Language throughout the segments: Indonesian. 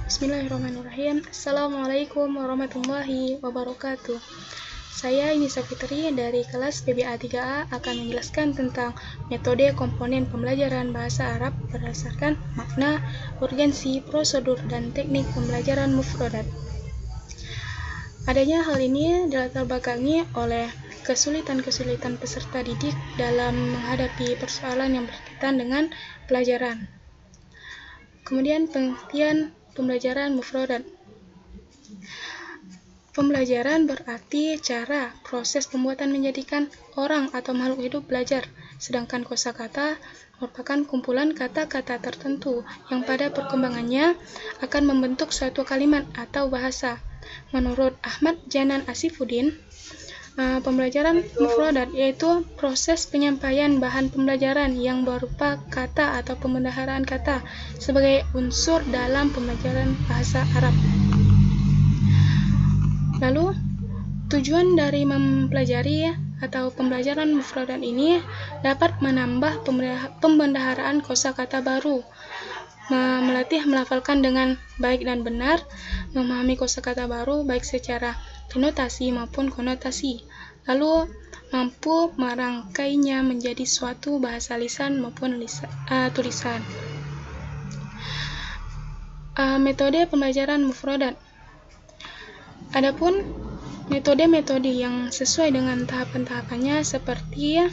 Bismillahirrahmanirrahim. Assalamualaikum warahmatullahi wabarakatuh. Saya Nisa Fitri dari kelas PBA 3A akan menjelaskan tentang metode komponen pembelajaran bahasa Arab berdasarkan makna, urgensi, prosedur, dan teknik pembelajaran mufradat. Adanya hal ini dilatar belakangi oleh kesulitan-kesulitan peserta didik dalam menghadapi persoalan yang berkaitan dengan pelajaran. Kemudian pengertian pembelajaran mufradat. Pembelajaran berarti cara, proses pembuatan menjadikan orang atau makhluk hidup belajar, sedangkan kosakata merupakan kumpulan kata-kata tertentu yang pada perkembangannya akan membentuk suatu kalimat atau bahasa. Menurut Ahmad Janan Asifuddin, pembelajaran mufradat yaitu proses penyampaian bahan pembelajaran yang berupa kata atau pembendaharaan kata sebagai unsur dalam pembelajaran bahasa Arab. Lalu, tujuan dari mempelajari atau pembelajaran mufradat ini dapat menambah pembendaharaan kosakata baru, melatih melafalkan dengan baik dan benar, memahami kosakata baru baik secara denotasi maupun konotasi, lalu mampu merangkainya menjadi suatu bahasa lisan maupun tulisan. Metode pembelajaran mufradat. Adapun metode-metode yang sesuai dengan tahapan-tahapannya seperti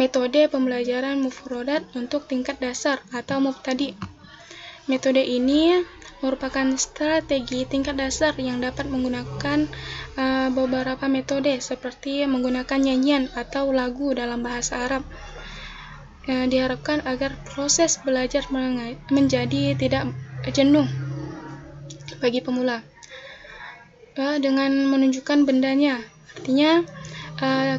metode pembelajaran mufradat untuk tingkat dasar atau mubtadi. Metode ini merupakan strategi tingkat dasar yang dapat menggunakan beberapa metode seperti menggunakan nyanyian atau lagu dalam bahasa Arab. Diharapkan agar proses belajar menjadi tidak jenuh bagi pemula. Dengan menunjukkan bendanya, artinya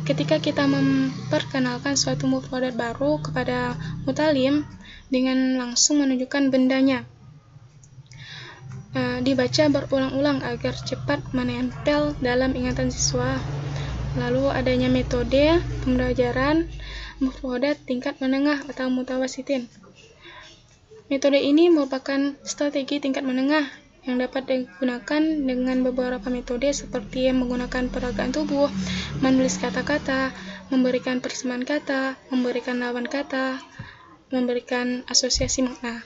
ketika kita memperkenalkan suatu mufradat baru kepada mutalim dengan langsung menunjukkan bendanya, dibaca berulang-ulang agar cepat menempel dalam ingatan siswa. Lalu adanya metode pembelajaran mufradat tingkat menengah atau mutawasitin. Metode ini merupakan strategi tingkat menengah yang dapat digunakan dengan beberapa metode seperti menggunakan peragaan tubuh, menulis kata-kata, memberikan persamaan kata, memberikan lawan kata, memberikan asosiasi makna.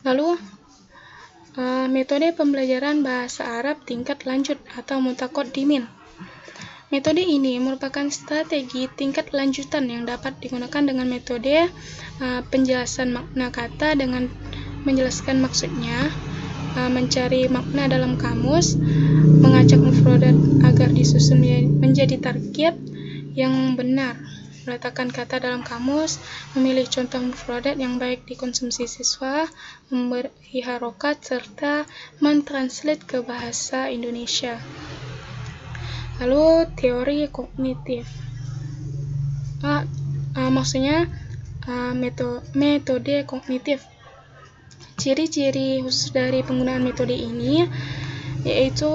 Lalu, metode pembelajaran bahasa Arab tingkat lanjut atau mutaqaddimin. Metode ini merupakan strategi tingkat lanjutan yang dapat digunakan dengan metode penjelasan makna kata dengan menjelaskan maksudnya, mencari makna dalam kamus, mengacak mufradat agar disusun menjadi tarkib yang benar, meletakkan kata dalam kamus, memilih contoh mufradat yang baik dikonsumsi siswa, memberi harokat, serta mentranslate ke bahasa Indonesia. Lalu teori kognitif. Metode kognitif. Ciri-ciri khusus dari penggunaan metode ini yaitu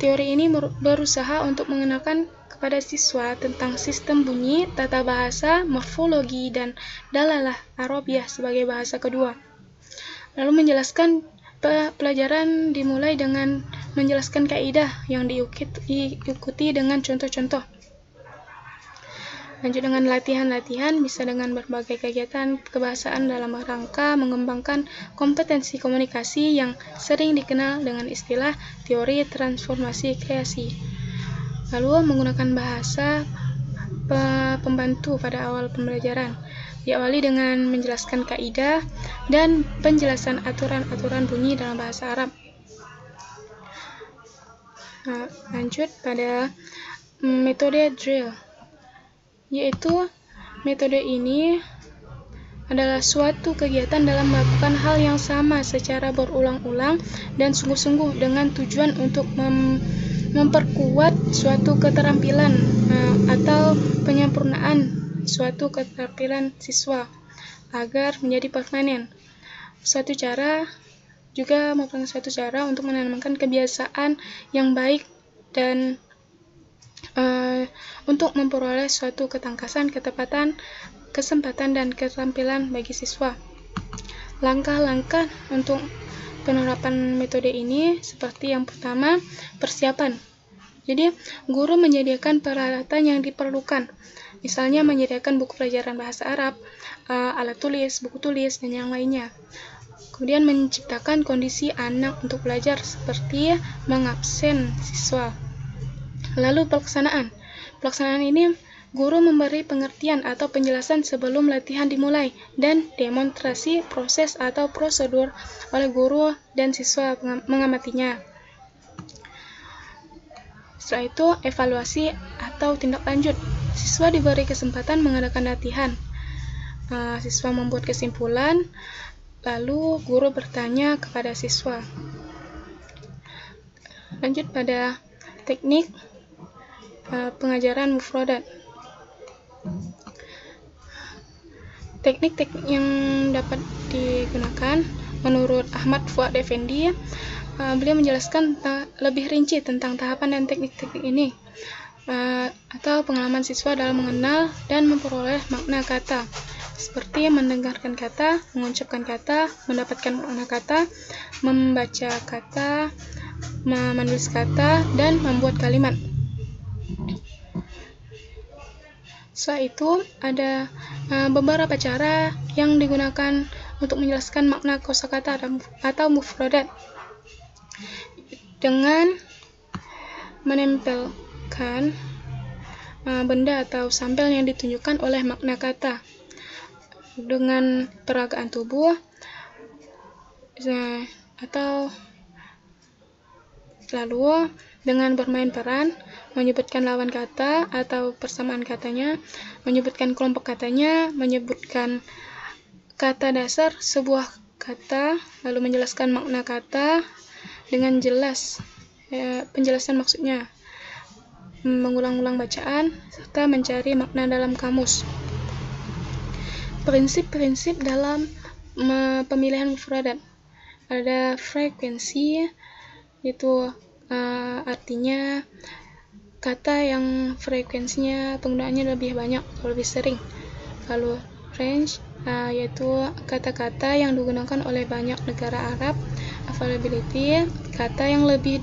teori ini berusaha untuk mengenalkan kepada siswa tentang sistem bunyi, tata bahasa, morfologi, dan dalalah Arabiah sebagai bahasa kedua. Lalu menjelaskan pelajaran dimulai dengan menjelaskan kaidah yang diikuti dengan contoh-contoh. Lanjut dengan latihan-latihan, bisa dengan berbagai kegiatan kebahasaan dalam rangka mengembangkan kompetensi komunikasi yang sering dikenal dengan istilah teori transformasi kreasi. Lalu menggunakan bahasa pembantu pada awal pembelajaran. Diawali dengan menjelaskan kaidah dan penjelasan aturan-aturan bunyi dalam bahasa Arab. Lanjut pada metode drill, yaitu metode ini adalah suatu kegiatan dalam melakukan hal yang sama secara berulang-ulang dan sungguh-sungguh dengan tujuan untuk memperkuat suatu keterampilan atau penyempurnaan suatu keterampilan siswa agar menjadi permanen. Juga merupakan suatu cara untuk menanamkan kebiasaan yang baik dan untuk memperoleh suatu ketangkasan, ketepatan, kesempatan, dan keterampilan bagi siswa. Langkah-langkah untuk penerapan metode ini seperti yang pertama, persiapan. Jadi, guru menyediakan peralatan yang diperlukan. Misalnya menyediakan buku pelajaran bahasa Arab, alat tulis, buku tulis, dan yang lainnya. Kemudian menciptakan kondisi anak untuk belajar seperti mengabsen siswa. Lalu pelaksanaan. Pelaksanaan ini guru memberi pengertian atau penjelasan sebelum latihan dimulai dan demonstrasi proses atau prosedur oleh guru dan siswa mengamatinya. Setelah itu, evaluasi atau tindak lanjut. Siswa diberi kesempatan mengadakan latihan. Siswa membuat kesimpulan, lalu guru bertanya kepada siswa. Lanjut pada teknik pengajaran mufradat. Teknik-teknik yang dapat digunakan menurut Ahmad Fuad Effendi, beliau menjelaskan lebih rinci tentang tahapan dan teknik-teknik ini, atau pengalaman siswa dalam mengenal dan memperoleh makna kata, seperti mendengarkan kata, mengucapkan kata, mendapatkan makna kata, membaca kata, menulis kata, dan membuat kalimat. Setelah itu, ada beberapa cara yang digunakan untuk menjelaskan makna kosakata atau mufradat dengan menempelkan benda atau sampel yang ditunjukkan oleh makna kata dengan peragaan tubuh atau lalu dengan bermain peran, menyebutkan lawan kata atau persamaan katanya, menyebutkan kelompok katanya, menyebutkan kata dasar sebuah kata, lalu menjelaskan makna kata dengan jelas, penjelasan maksudnya, mengulang-ulang bacaan, serta mencari makna dalam kamus. Prinsip-prinsip dalam pemilihan mufradat. Ada frekuensi, itu artinya kata yang frekuensinya penggunaannya lebih banyak atau lebih sering. Lalu range, yaitu kata-kata yang digunakan oleh banyak negara Arab. Availability, kata yang lebih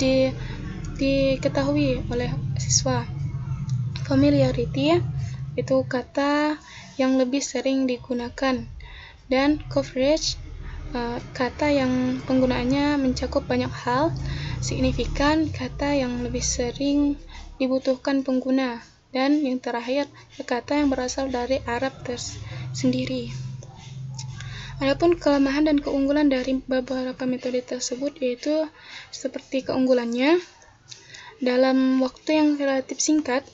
diketahui oleh siswa. Familiarity, itu kata yang lebih sering digunakan. Dan coverage, kata yang penggunaannya mencakup banyak hal. Signifikan, kata yang lebih sering dibutuhkan pengguna. Dan yang terakhir, kata yang berasal dari Arab sendiri. Adapun kelemahan dan keunggulan dari beberapa metode tersebut yaitu seperti keunggulannya, dalam waktu yang relatif singkat,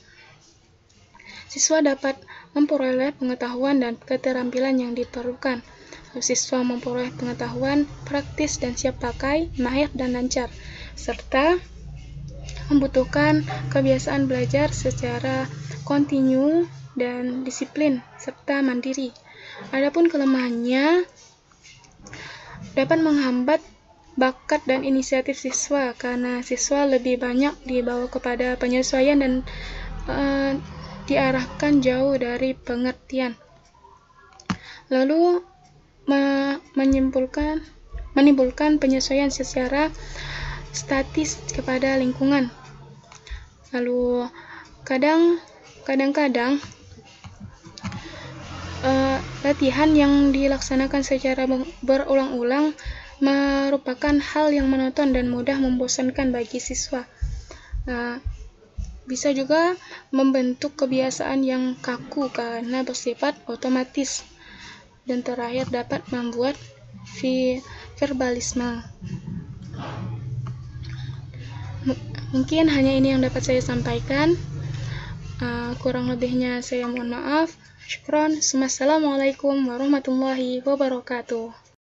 siswa dapat memperoleh pengetahuan dan keterampilan yang diperlukan. Siswa memperoleh pengetahuan praktis dan siap pakai, mahir dan lancar, serta membutuhkan kebiasaan belajar secara kontinu dan disiplin, serta mandiri. Adapun kelemahannya dapat menghambat bakat dan inisiatif siswa karena siswa lebih banyak dibawa kepada penyesuaian dan diarahkan jauh dari pengertian. Lalu menimbulkan penyesuaian secara statis kepada lingkungan. Lalu kadang-kadang latihan yang dilaksanakan secara berulang-ulang merupakan hal yang monoton dan mudah membosankan bagi siswa. Bisa juga membentuk kebiasaan yang kaku karena bersifat otomatis. Dan terakhir dapat membuat verbalisme. Mungkin hanya ini yang dapat saya sampaikan. Kurang lebihnya saya mohon maaf. Syukron. Assalamualaikum warahmatullahi wabarakatuh.